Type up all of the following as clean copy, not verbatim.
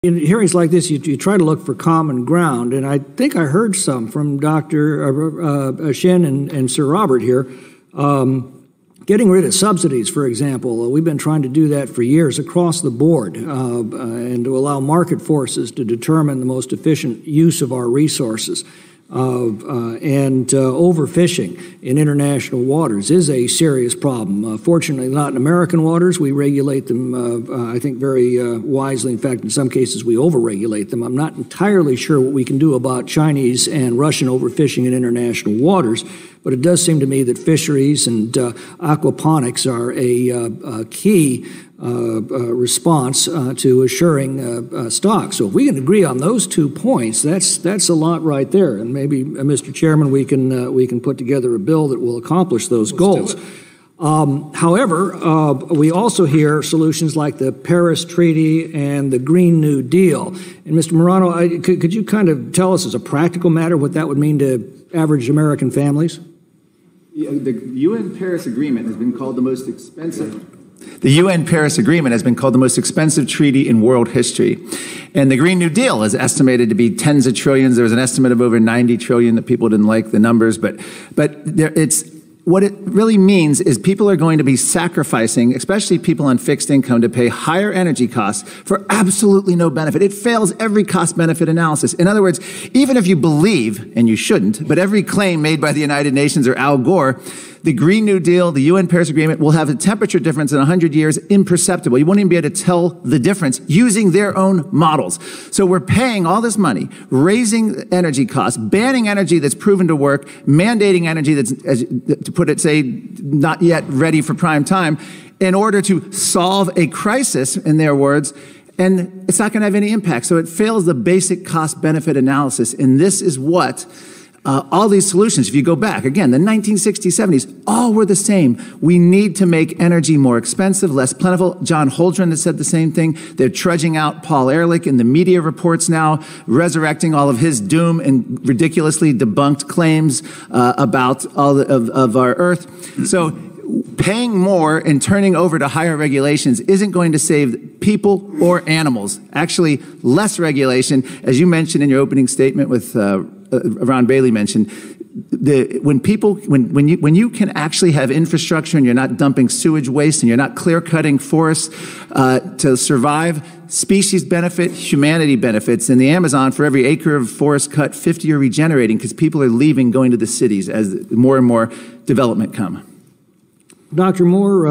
In hearings like this, you try to look for common ground, and I think I heard some from Dr. Shin and Sir Robert here. Getting rid of subsidies, for example, we've been trying to do that for years across the board, and to allow market forces to determine the most efficient use of our resources. Overfishing in international waters is a serious problem. Fortunately, not in American waters. We regulate them, I think, very wisely. In fact, in some cases, we overregulate them. I'm not entirely sure what we can do about Chinese and Russian overfishing in international waters, but it does seem to me that fisheries and aquaponics are a key response to assuring stocks. So if we can agree on those 2 points, that's a lot right there. And maybe, Mr. Chairman, we can put together a bill that will accomplish those goals. However, we also hear solutions like the Paris Treaty and the Green New Deal. And Mr. Morano, could you kind of tell us as a practical matter what that would mean to average American families? The UN Paris Agreement has been called the most expensive. The UN Paris Agreement has been called the most expensive treaty in world history. And the Green New Deal is estimated to be tens of trillions. There was an estimate of over 90 trillion that people didn't like the numbers, but what it really means is people are going to be sacrificing, especially people on fixed income, to pay higher energy costs for absolutely no benefit. It fails every cost-benefit analysis. In other words, even if you believe, and you shouldn't, but every claim made by the United Nations or Al Gore, the Green New Deal, the UN Paris Agreement will have a temperature difference in 100 years imperceptible. You won't even be able to tell the difference using their own models. So we're paying all this money, raising energy costs, banning energy that's proven to work, mandating energy that's, to put it, say, not yet ready for prime time, in order to solve a crisis, in their words, and it's not going to have any impact. So it fails the basic cost-benefit analysis, and this is what all these solutions, if you go back, again, the 1960s, 70s, all were the same. We need to make energy more expensive, less plentiful. John Holdren has said the same thing. They're trudging out Paul Ehrlich in the media reports now, resurrecting all of his doom and ridiculously debunked claims about all of our Earth. So paying more and turning over to higher regulations isn't going to save people or animals. Actually, less regulation, as you mentioned in your opening statement with Ron Bailey mentioned, when you can actually have infrastructure and you're not dumping sewage waste and you're not clear-cutting forests to survive, species benefit, humanity benefits. In the Amazon, for every acre of forest cut, 50 are regenerating because people are leaving, going to the cities as more and more development come. Dr. Moore,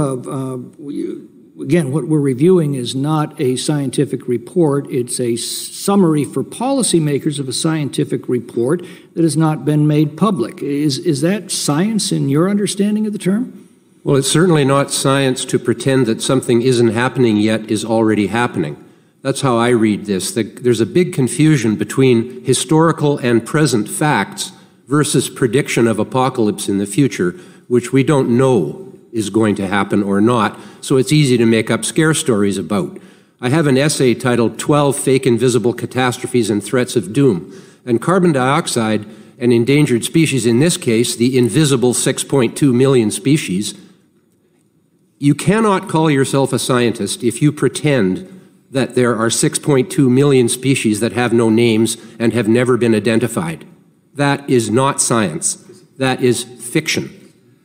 again, what we're reviewing is not a scientific report. It's a summary for policymakers of a scientific report that has not been made public. Is that science in your understanding of the term? Well, it's certainly not science to pretend that something isn't happening yet is already happening. That's how I read this. There's a big confusion between historical and present facts versus prediction of apocalypse in the future, which we don't know is going to happen or not, so it's easy to make up scare stories about. I have an essay titled 12 Fake Invisible Catastrophes and Threats of Doom, and carbon dioxide, an endangered species, in this case, the invisible 6.2 million species, you cannot call yourself a scientist if you pretend that there are 6.2 million species that have no names and have never been identified. That is not science. That is fiction.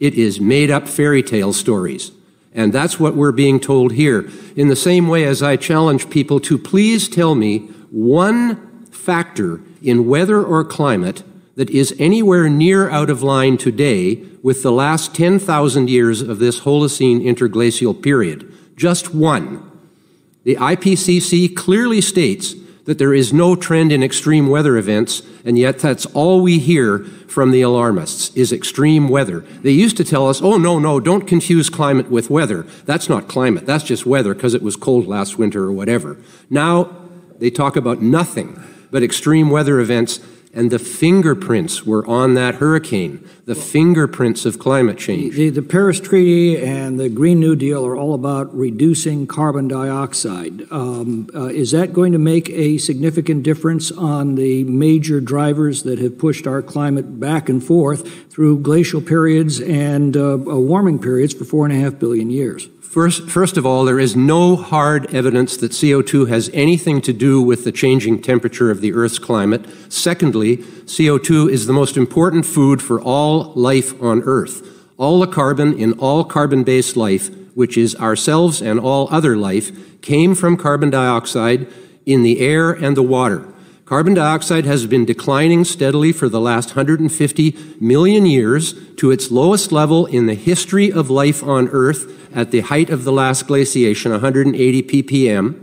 It is made-up fairy tale stories. And that's what we're being told here. In the same way as I challenge people to please tell me one factor in weather or climate that is anywhere near out of line today with the last 10,000 years of this Holocene interglacial period. Just one. The IPCC clearly states that there is no trend in extreme weather events, and yet that's all we hear from the alarmists, is extreme weather. They used to tell us, oh, no, don't confuse climate with weather. That's not climate, that's just weather because it was cold last winter or whatever. Now they talk about nothing but extreme weather events, and the fingerprints were on that hurricane, the fingerprints of climate change. The Paris Treaty and the Green New Deal are all about reducing carbon dioxide. Is that going to make a significant difference on the major drivers that have pushed our climate back and forth through glacial periods and warming periods for 4.5 billion years? First of all, there is no hard evidence that CO2 has anything to do with the changing temperature of the Earth's climate. Secondly, CO2 is the most important food for all life on Earth. All the carbon in all carbon-based life, which is ourselves and all other life, came from carbon dioxide in the air and the water. Carbon dioxide has been declining steadily for the last 150 million years to its lowest level in the history of life on Earth at the height of the last glaciation, 180 ppm.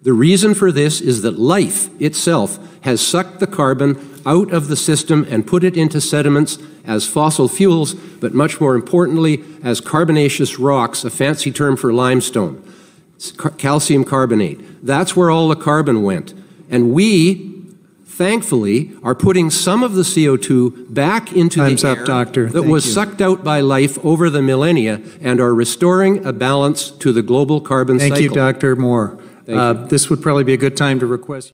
The reason for this is that life itself has sucked the carbon out of the system and put it into sediments as fossil fuels, but much more importantly, as carbonaceous rocks, a fancy term for limestone, calcium carbonate. That's where all the carbon went. And we, thankfully, are putting some of the CO2 back into the air that was sucked out by life over the millennia and are restoring a balance to the global carbon cycle. Thank you, Dr. Moore. This would probably be a good time to request